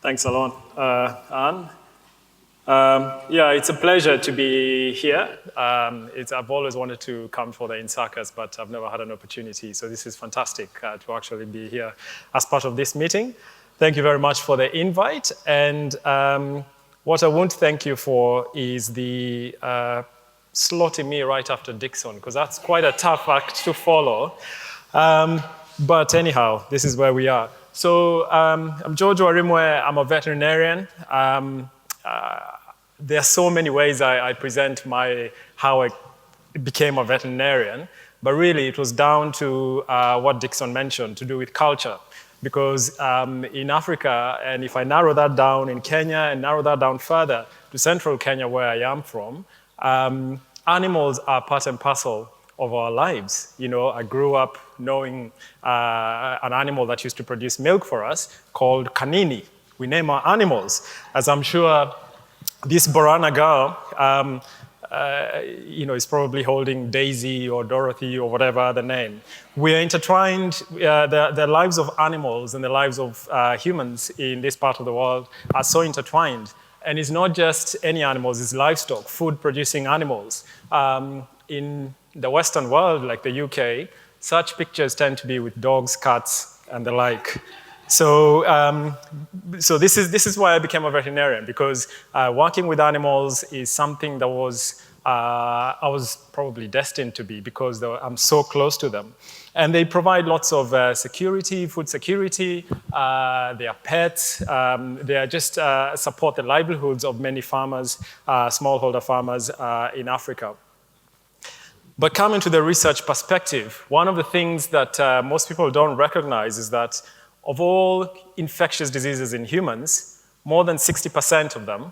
Thanks a lot, Anne. Yeah, it's a pleasure to be here. I've always wanted to come for the insakas, but I've never had an opportunity. So this is fantastic to actually be here as part of this meeting. Thank you very much for the invite. And what I won't thank you for is the slotting me right after Dixon, because that's quite a tough act to follow. But anyhow, this is where we are. So I'm George Warimwe. I'm a veterinarian. There are so many ways I present how I became a veterinarian, but really it was down to what Dixon mentioned, to do with culture. Because in Africa, and if I narrow that down in Kenya and narrow that down further to central Kenya where I am from, animals are part and parcel of our lives. You know, I grew up knowing an animal that used to produce milk for us called kanini. We name our animals, as I'm sure this Borana girl, is probably holding Daisy or Dorothy or whatever other name. We are intertwined. The lives of animals and the lives of humans in this part of the world are so intertwined. And it's not just any animals, it's livestock, food-producing animals. In the Western world, like the UK, such pictures tend to be with dogs, cats, and the like. So this is why I became a veterinarian, because working with animals is something that I was probably destined to be, because I'm so close to them. And they provide lots of security, food security. They are pets. They are just support the livelihoods of many farmers, smallholder farmers in Africa. But coming to the research perspective, one of the things that most people don't recognize is that of all infectious diseases in humans, more than 60% of them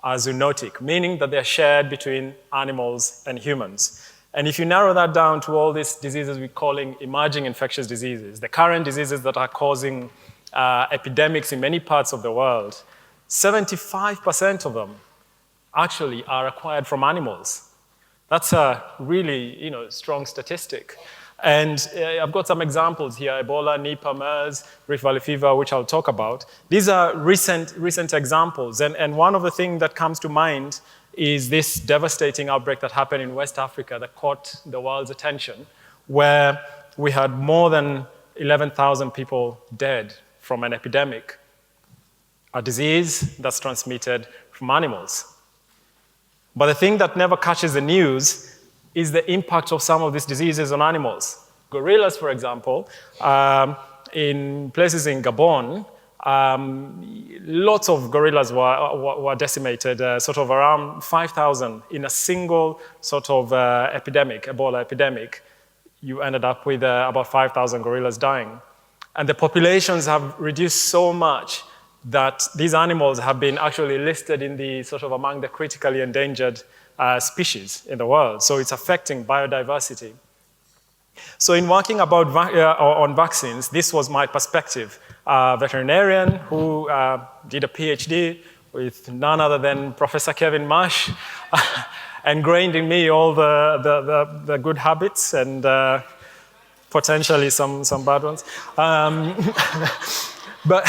are zoonotic, meaning that they're shared between animals and humans. And if you narrow that down to all these diseases we're calling emerging infectious diseases, the current diseases that are causing epidemics in many parts of the world, 75% of them actually are acquired from animals. That's a really, strong statistic. And I've got some examples here: Ebola, Nipah, MERS, Rift Valley fever, which I'll talk about. These are recent examples. And one of the things that comes to mind is this devastating outbreak that happened in West Africa that caught the world's attention, where we had more than 11,000 people dead from an epidemic, a disease that's transmitted from animals. But the thing that never catches the news is the impact of some of these diseases on animals. Gorillas, for example, in places in Gabon, lots of gorillas were decimated, sort of around 5,000 in a single sort of epidemic, Ebola epidemic. You ended up with about 5,000 gorillas dying. And the populations have reduced so much that these animals have been actually listed in the sort of among the critically endangered species in the world. So it's affecting biodiversity. So in working on vaccines, this was my perspective. Veterinarian who did a PhD with none other than Professor Kevin Marsh, ingrained in me all the good habits and potentially some bad ones. But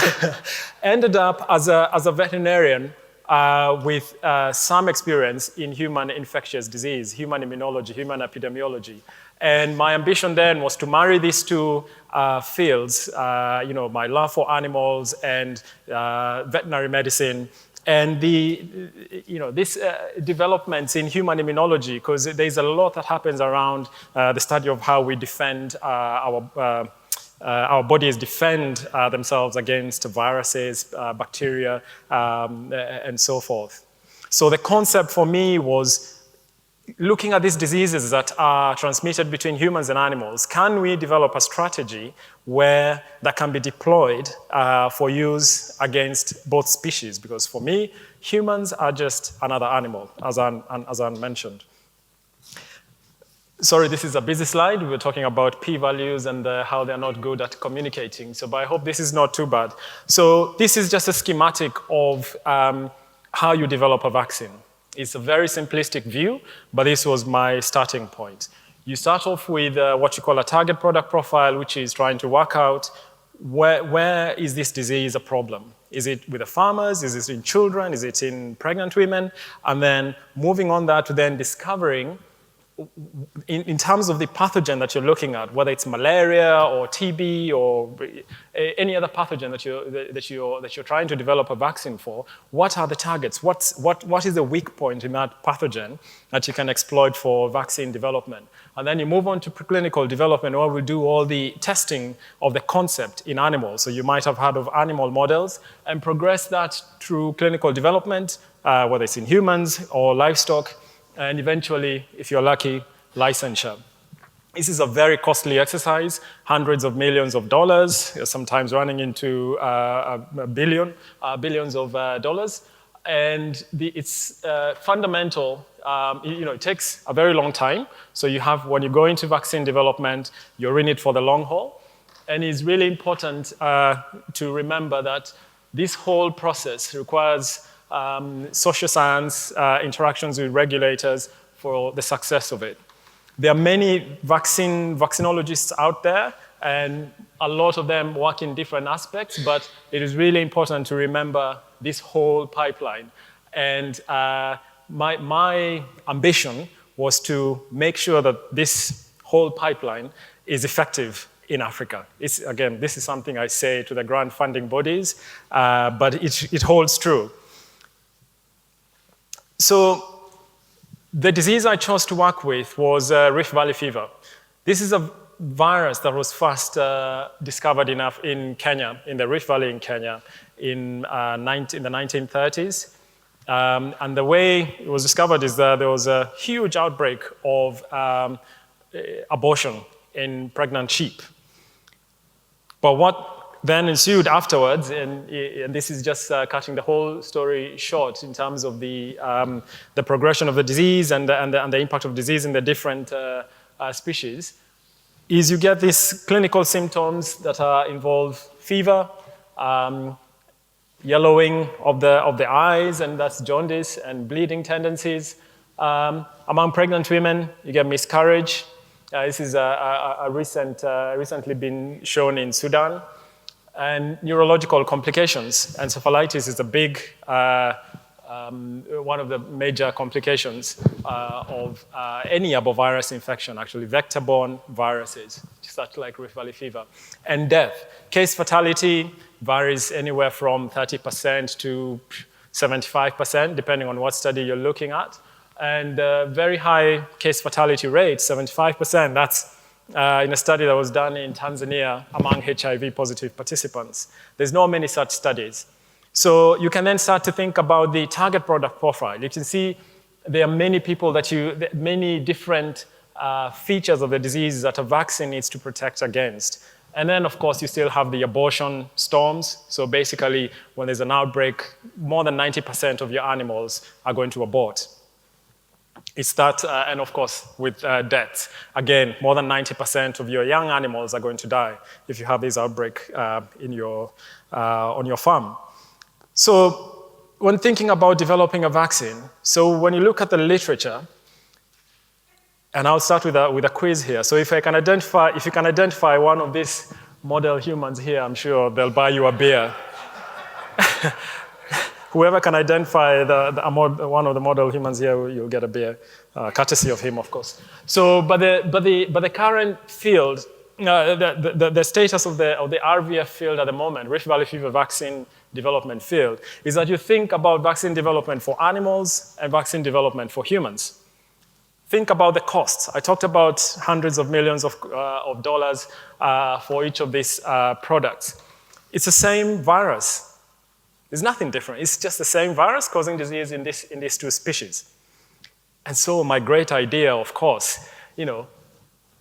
ended up as a veterinarian with some experience in human infectious disease, human immunology, human epidemiology. And my ambition then was to marry these two fields, my love for animals and veterinary medicine, and these developments in human immunology, because there's a lot that happens around the study of how we defend our bodies defend themselves against viruses, bacteria, and so forth. So the concept for me was looking at these diseases that are transmitted between humans and animals. Can we develop a strategy that can be deployed for use against both species? Because for me, humans are just another animal, as I mentioned. Sorry, this is a busy slide. We were talking about p-values and how they're not good at communicating. But I hope this is not too bad. So this is just a schematic of how you develop a vaccine. It's a very simplistic view, but this was my starting point. You start off with what you call a target product profile, which is trying to work out where is this disease a problem. Is it with the farmers? Is it in children? Is it in pregnant women? And then moving on that to then discovering, in terms of the pathogen that you're looking at, whether it's malaria or TB or any other pathogen that you're trying to develop a vaccine for, what are the targets? What is the weak point in that pathogen that you can exploit for vaccine development? And then you move on to preclinical development, where we do all the testing of the concept in animals. So you might have heard of animal models, and progress that through clinical development, whether it's in humans or livestock, and eventually, if you're lucky, licensure. This is a very costly exercise, hundreds of millions of dollars, sometimes running into billions of dollars. And it's fundamental. It takes a very long time. So you have, when you go into vaccine development, you're in it for the long haul. And it's really important to remember that this whole process requires social science, interactions with regulators for the success of it. There are many vaccinologists out there, and a lot of them work in different aspects, but it is really important to remember this whole pipeline. And my ambition was to make sure that this whole pipeline is effective in Africa. Again, this is something I say to the grant funding bodies, but it holds true. So the disease I chose to work with was Rift Valley fever. This is a virus that was first discovered in Kenya, in the Rift Valley in Kenya, in the 1930s. And the way it was discovered is that there was a huge outbreak of abortion in pregnant sheep. But what then ensued afterwards, and this is just cutting the whole story short in terms of the progression of the disease and the impact of disease in the different species, is you get these clinical symptoms that involve fever, yellowing of the eyes, and that's jaundice, and bleeding tendencies. Among pregnant women, you get miscarriage. This is recently been shown in Sudan. And neurological complications. Encephalitis is a big, one of the major complications of any arbovirus infection, actually, vector-borne viruses, such like Rift Valley fever. And death. Case fatality varies anywhere from 30% to 75%, depending on what study you're looking at. And very high case fatality rate, 75%, that's in a study that was done in Tanzania among HIV-positive participants. There's not many such studies. So you can then start to think about the target product profile. You can see there are many people many different features of the disease that a vaccine needs to protect against. And then, of course, you still have the abortion storms. So basically, when there's an outbreak, more than 90% of your animals are going to abort. It's that, and of course, with deaths. Again, more than 90% of your young animals are going to die if you have this outbreak on your farm. So when thinking about developing a vaccine, so when you look at the literature, and I'll start with a quiz here. So if you can identify one of these model humans here, I'm sure they'll buy you a beer. Whoever can identify one of the model humans here, you'll get a beer, courtesy of him, of course. So, but the current field, the status of the RVF field at the moment, Rift Valley fever vaccine development field, is that you think about vaccine development for animals and vaccine development for humans. Think about the costs. I talked about hundreds of millions of dollars for each of these products. It's the same virus. There's nothing different. It's just the same virus causing disease in these two species. And so my great idea, of course,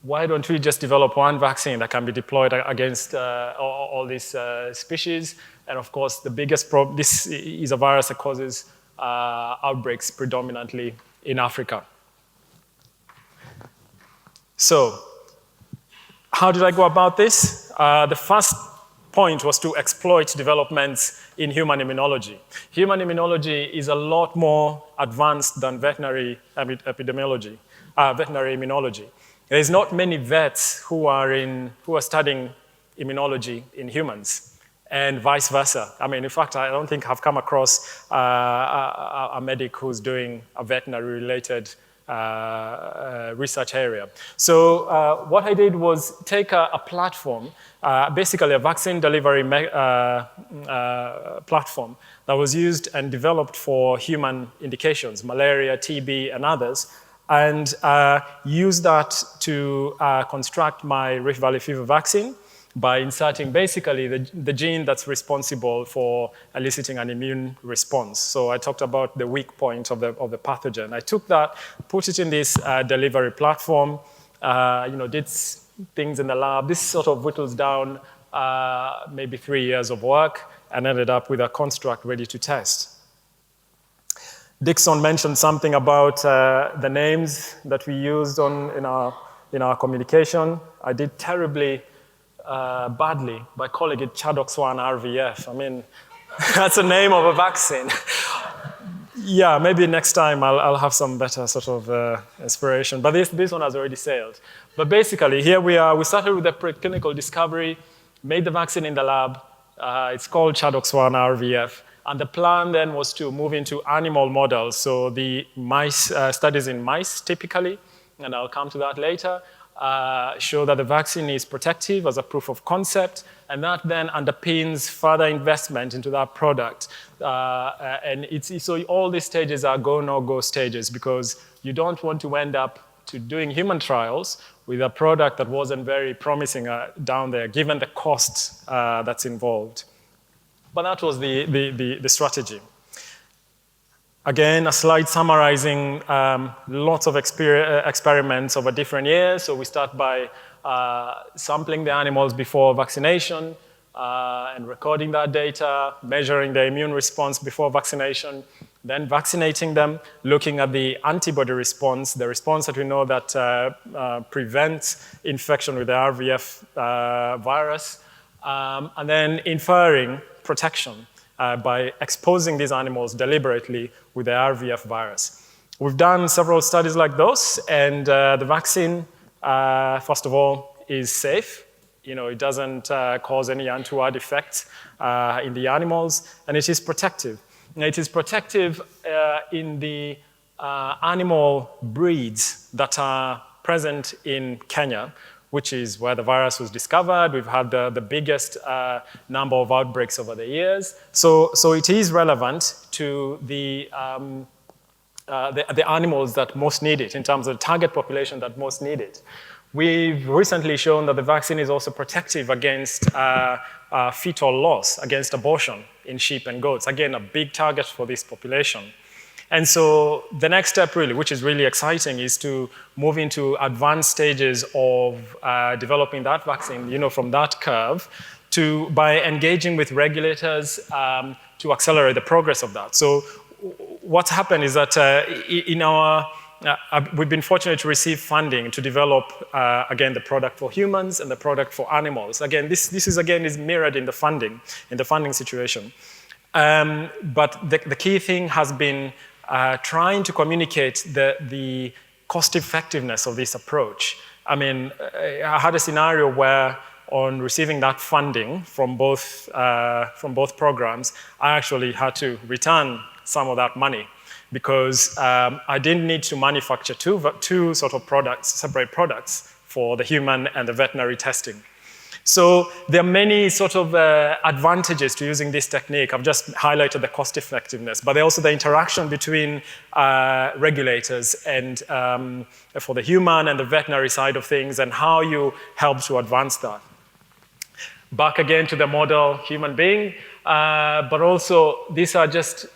why don't we just develop one vaccine that can be deployed against all these species? And of course, the biggest problem, this is a virus that causes outbreaks predominantly in Africa. So how did I go about this? The first point was to exploit developments in human immunology. Human immunology is a lot more advanced than veterinary epidemiology, veterinary immunology. There's not many vets who are studying immunology in humans. and vice versa. I mean, in fact, I don't think I've come across a medic who's doing a veterinary-related research area. So what I did was take a platform, basically a vaccine delivery platform that was used and developed for human indications, malaria, TB, and others, and use that to construct my Rift Valley fever vaccine by inserting basically the gene that's responsible for eliciting an immune response. So I talked about the weak point of the pathogen. I took that, put it in this delivery platform, did things in the lab. This sort of whittles down maybe 3 years of work and ended up with a construct ready to test. Dixon mentioned something about the names that we used in our communication. I did terribly badly by calling it Chadox1 RVF. I mean, that's the name of a vaccine. Yeah, maybe next time I'll have some better sort of inspiration. But this one has already sailed. But basically, here we are. We started with the preclinical discovery, made the vaccine in the lab. It's called Chadox1 RVF. And the plan then was to move into animal models. So the mice, studies in mice typically, and I'll come to that later, show that the vaccine is protective as a proof of concept, and that then underpins further investment into that product. So all these stages are go, no go stages, because you don't want to end up to doing human trials with a product that wasn't very promising down there, given the cost that's involved. But that was the strategy. Again, a slide summarizing lots of experiments over different years. So we start by sampling the animals before vaccination and recording that data, measuring the immune response before vaccination, then vaccinating them, looking at the antibody response, the response that we know that prevents infection with the RVF virus, and then inferring protection by exposing these animals deliberately with the RVF virus. We've done several studies like those, and the vaccine, first of all, is safe. It doesn't cause any untoward effects in the animals, and it is protective. Now, it is protective in the animal breeds that are present in Kenya, which is where the virus was discovered. We've had the biggest number of outbreaks over the years. So it is relevant to the animals that most need it, in terms of the target population that most need it. We've recently shown that the vaccine is also protective against fetal loss, against abortion in sheep and goats. Again, a big target for this population. And so the next step really, which is really exciting, is to move into advanced stages of developing that vaccine, from that curve, by engaging with regulators to accelerate the progress of that. So what's happened is that we've been fortunate to receive funding to develop, again, the product for humans and the product for animals. Again, this is mirrored in the funding situation. But the key thing has been trying to communicate the cost effectiveness of this approach. I mean, I had a scenario where on receiving that funding from both programs, I actually had to return some of that money because I didn't need to manufacture two sort of separate products for the human and the veterinary testing. So there are many sort of advantages to using this technique. I've just highlighted the cost effectiveness, but also the interaction between regulators and for the human and the veterinary side of things, and how you help to advance that. Back again to the model human being, but also these are just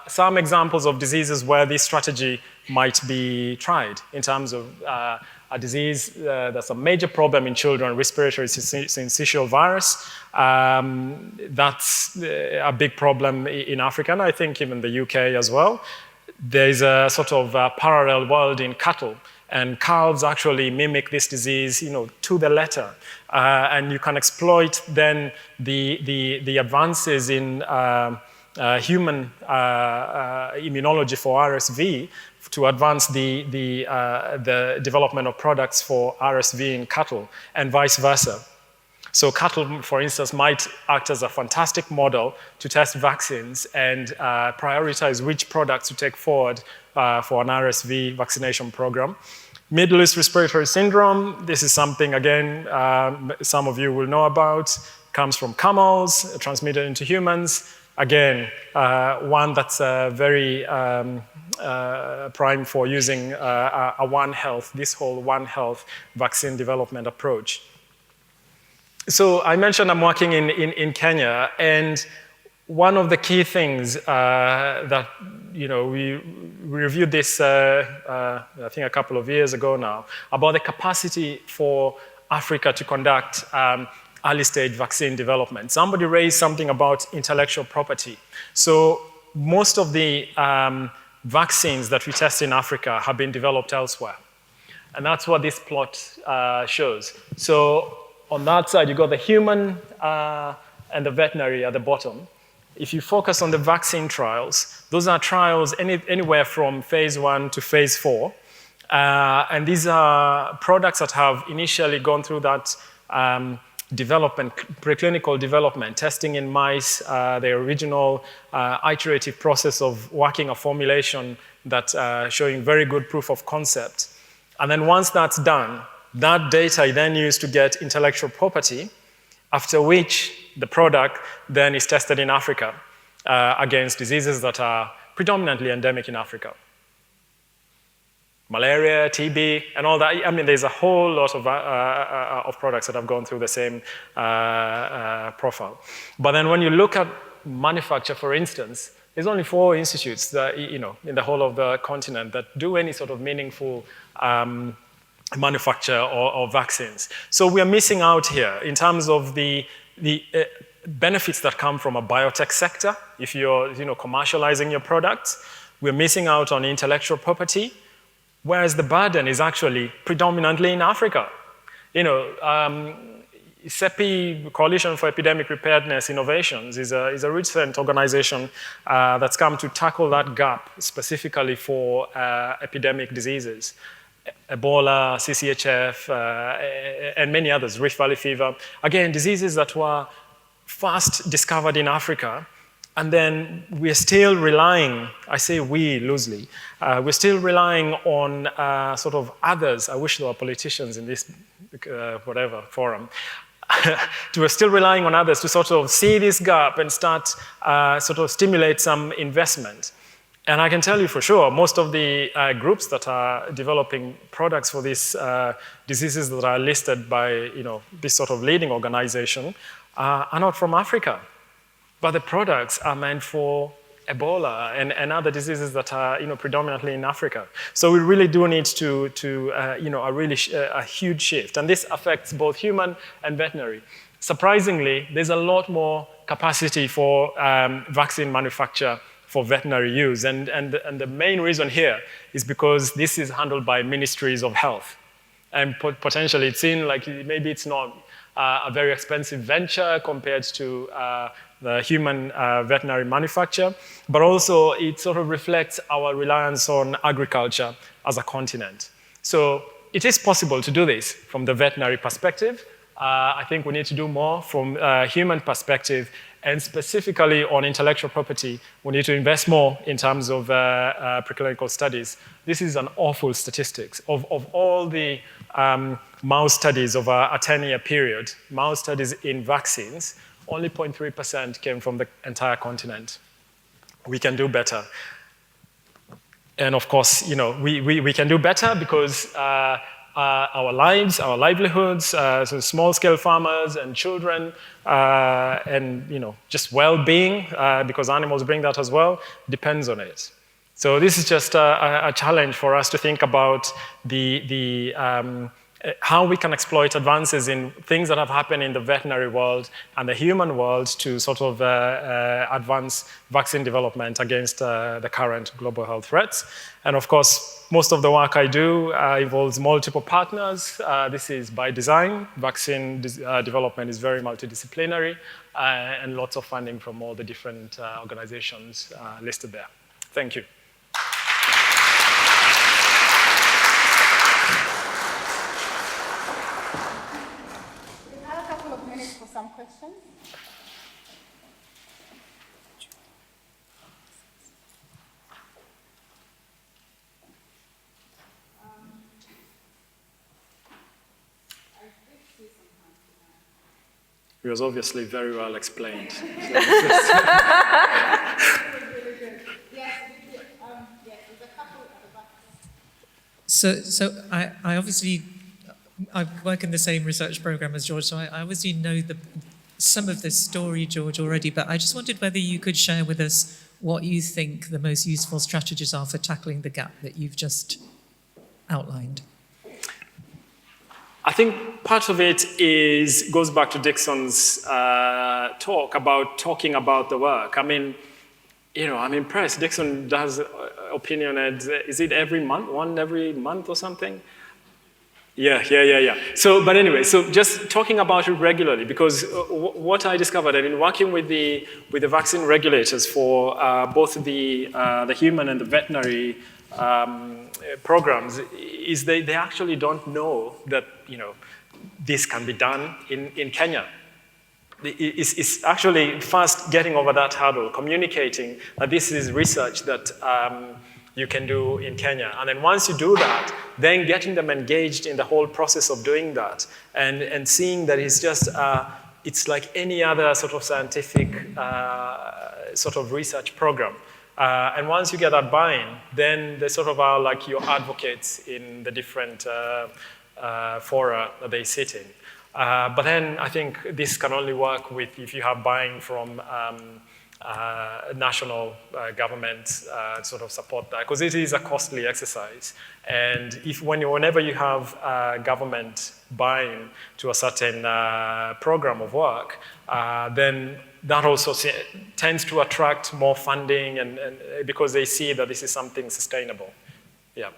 some examples of diseases where this strategy might be tried in terms of a disease that's a major problem in children, respiratory syncytial virus. That's a big problem in Africa, and I think even the UK as well. There's a sort of parallel world in cattle, and calves actually mimic this disease, to the letter. And you can exploit then the advances in human immunology for RSV to advance the development of products for RSV in cattle, and vice versa. So cattle, for instance, might act as a fantastic model to test vaccines and prioritize which products to take forward for an RSV vaccination program. Middle East respiratory syndrome, this is something, again, some of you will know about, comes from camels, transmitted into humans. Again, one that's very prime for using a One Health, this whole One Health vaccine development approach. So I mentioned I'm working in Kenya, and one of the key things that, we reviewed this, I think a couple of years ago now, about the capacity for Africa to conduct early stage vaccine development. Somebody raised something about intellectual property. So most of the vaccines that we test in Africa have been developed elsewhere. And that's what this plot shows. So on that side, you got the human and the veterinary at the bottom. If you focus on the vaccine trials, those are trials anywhere from phase 1 to phase 4. And these are products that have initially gone through that development, preclinical development, testing in mice, the original iterative process of working a formulation that's showing very good proof of concept. And then once that's done, that data is then used to get intellectual property, after which the product then is tested in Africa against diseases that are predominantly endemic in Africa. Malaria, TB, and all that. I mean, there's a whole lot of products that have gone through the same profile. But then when you look at manufacture, for instance, there's only 4 institutes that, in the whole of the continent that do any sort of meaningful manufacture or vaccines. So we are missing out here in terms of the benefits that come from a biotech sector. If you're commercializing your products, we're missing out on intellectual property, whereas the burden is actually predominantly in Africa. CEPI, Coalition for Epidemic Preparedness Innovations, is a recent organization that's come to tackle that gap specifically for epidemic diseases. Ebola, CCHF, and many others, Rift Valley fever. Again, diseases that were first discovered in Africa, and then we're still relying, I say we loosely, we're still relying on sort of others. I wish there were politicians in this forum. We're still relying on others to sort of see this gap and start sort of stimulate some investment. And I can tell you for sure, most of the groups that are developing products for these diseases that are listed by this sort of leading organization are not from Africa. But the products are meant for Ebola and other diseases that are predominantly in Africa. So we really do need to a huge shift. And this affects both human and veterinary. Surprisingly, there's a lot more capacity for vaccine manufacture for veterinary use. And the main reason here is because this is handled by ministries of health. And potentially it seems like maybe it's not a very expensive venture compared to the human veterinary manufacture, but also it sort of reflects our reliance on agriculture as a continent. So it is possible to do this from the veterinary perspective. I think we need to do more from a human perspective, and specifically on intellectual property, we need to invest more in terms of preclinical studies. This is an awful statistics. Of all the mouse studies over a 10-year period, mouse studies in vaccines, only 0.3% came from the entire continent. We can do better. And of course, we can do better because our lives, our livelihoods, so small-scale farmers and children, and just well-being, because animals bring that as well, depends on it. So this is just a challenge for us to think about how we can exploit advances in things that have happened in the veterinary world and the human world to sort of advance vaccine development against the current global health threats. And of course, most of the work I do involves multiple partners. This is by design. Vaccine development is very multidisciplinary, and lots of funding from all the different organizations listed there. Thank you. We have a couple of minutes some questions? It was obviously very well explained. So I obviously, I work in the same research program as George, so I obviously know some of this story, George, already, but I just wondered whether you could share with us what you think the most useful strategies are for tackling the gap that you've just outlined. I think part of it goes back to Dixon's talk about talking about the work. I mean, I'm impressed. Dixon does opinion ads, is it every month? One every month or something? Yeah. But anyway, so just talking about it regularly, because what I discovered, and in working with the vaccine regulators for both the human and the veterinary programs, is they actually don't know that this can be done in Kenya. It's actually first getting over that hurdle, communicating that this is research that you can do in Kenya. And then once you do that, then getting them engaged in the whole process of doing that and seeing that it's just, it's like any other sort of scientific sort of research program. And once you get that buy-in, then they sort of are like your advocates in the different fora that they sit in. But then I think this can only work if you have buying from national government sort of support that, because it is a costly exercise. And whenever you have government buying to a certain program of work, then that also tends to attract more funding, and because they see that this is something sustainable. Yeah.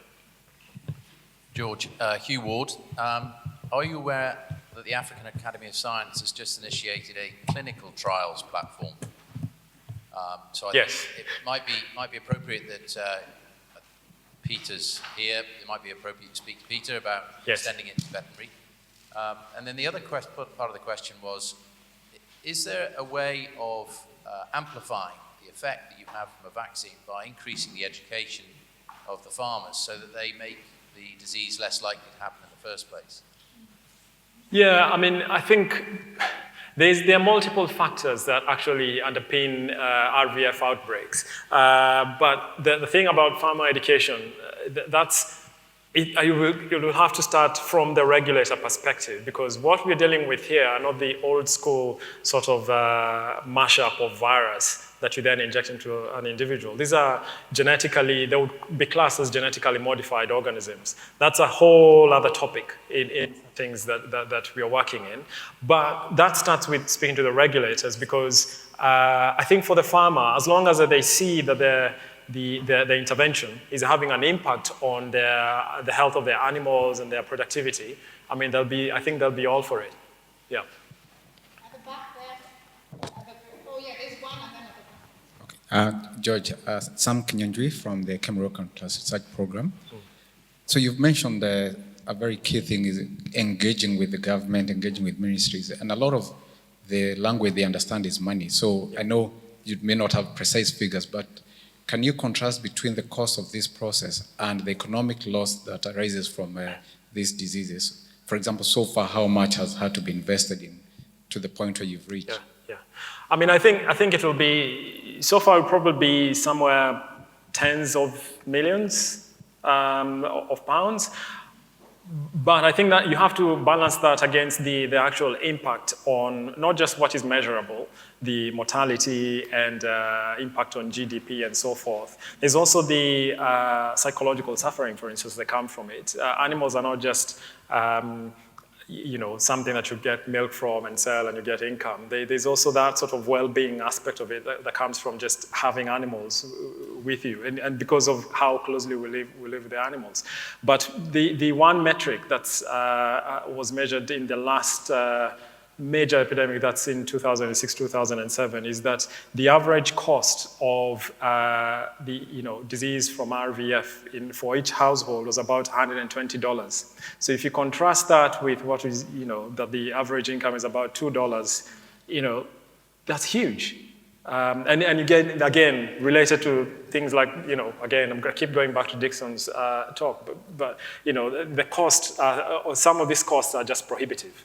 George, Hugh Ward, are you aware that the African Academy of Science has just initiated a clinical trials platform? So I yes. think it might be appropriate that Peter's here. It might be appropriate to speak to Peter about yes. extending it to veterinary. And then the other part of the question was, is there a way of amplifying the effect that you have from a vaccine by increasing the education of the farmers so that they make the disease less likely to happen in the first place? Yeah, I mean, I think there are multiple factors that actually underpin RVF outbreaks. But the thing about farmer education, you will have to start from the regulator perspective, because what we're dealing with here are not the old school sort of mashup of virus that you then inject into an individual. These are they would be classed as genetically modified organisms. That's a whole other topic in things that we are working in. But that starts with speaking to the regulators, because I think for the farmer, as long as they see that the intervention is having an impact on the health of their animals and their productivity, I mean, I think they'll be all for it. Yeah. At the back there. Oh yeah, there's one, and then at the back. Okay. George, Sam Kinyanjui from the Cameroon Research Program. So you've mentioned a very key thing is engaging with the government, engaging with ministries, and a lot of the language they understand is money. So I know you may not have precise figures, but can you contrast between the cost of this process and the economic loss that arises from these diseases? For example, so far, how much has had to be invested in to the point where you've reached? Yeah. I mean, I think it will be, so far it will probably be somewhere tens of millions of pounds. But I think that you have to balance that against the actual impact on not just what is measurable, the mortality and impact on GDP and so forth. There's also the psychological suffering, for instance, that come from it. Animals are not just something that you get milk from and sell and you get income. There's also that sort of well-being aspect of it that comes from just having animals with you, and because of how closely we live with the animals. But the one metric that was measured in the last major epidemic that's in 2006, 2007 is that the average cost of disease from RVF for each household was about $120. So if you contrast that with what is, that the average income is about $2, that's huge. And again, related to things like, again, I'm going to keep going back to Dixon's talk, but the cost, or some of these costs are just prohibitive.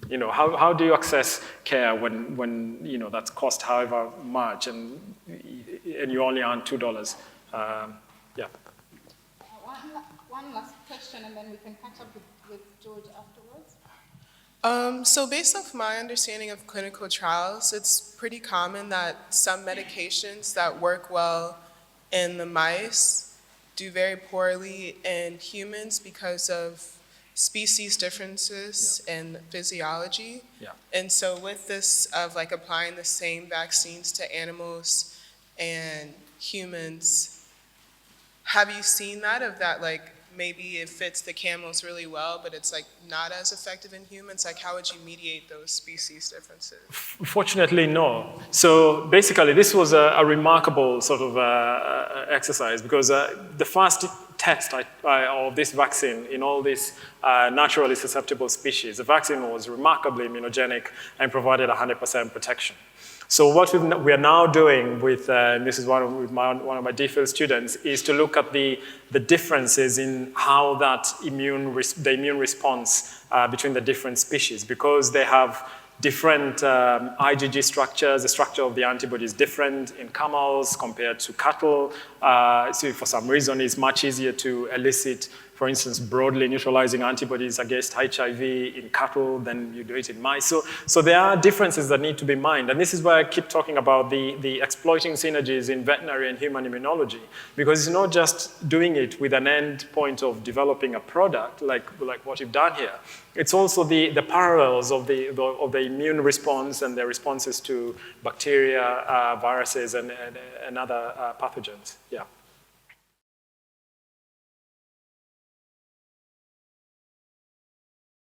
How do you access care when that's cost however much and you only earn $2? Yeah. One last question, and then we can catch up with George afterwards. So based off my understanding of clinical trials, it's pretty common that some medications that work well in the mice do very poorly in humans because of species differences in physiology. Yeah. And so with this of like applying the same vaccines to animals and humans, have you seen that like maybe it fits the camels really well, but it's like not as effective in humans? Like how would you mediate those species differences? Fortunately, no. So basically, this was a remarkable sort of exercise because the first test of this vaccine in all these naturally susceptible species, the vaccine was remarkably immunogenic and provided 100% protection. So what we are now doing with, this is one of my DPhil students, is to look at the differences in how the immune response between the different species, because they have different IgG structures. The structure of the antibody is different in camels compared to cattle. So for some reason, it's much easier to elicit, for instance, broadly neutralizing antibodies against HIV in cattle than you do it in mice. So there are differences that need to be mined. And this is why I keep talking about the exploiting synergies in veterinary and human immunology, because it's not just doing it with an end point of developing a product like what you've done here. It's also the parallels of the immune response and the responses to bacteria, viruses, and other pathogens. Yeah.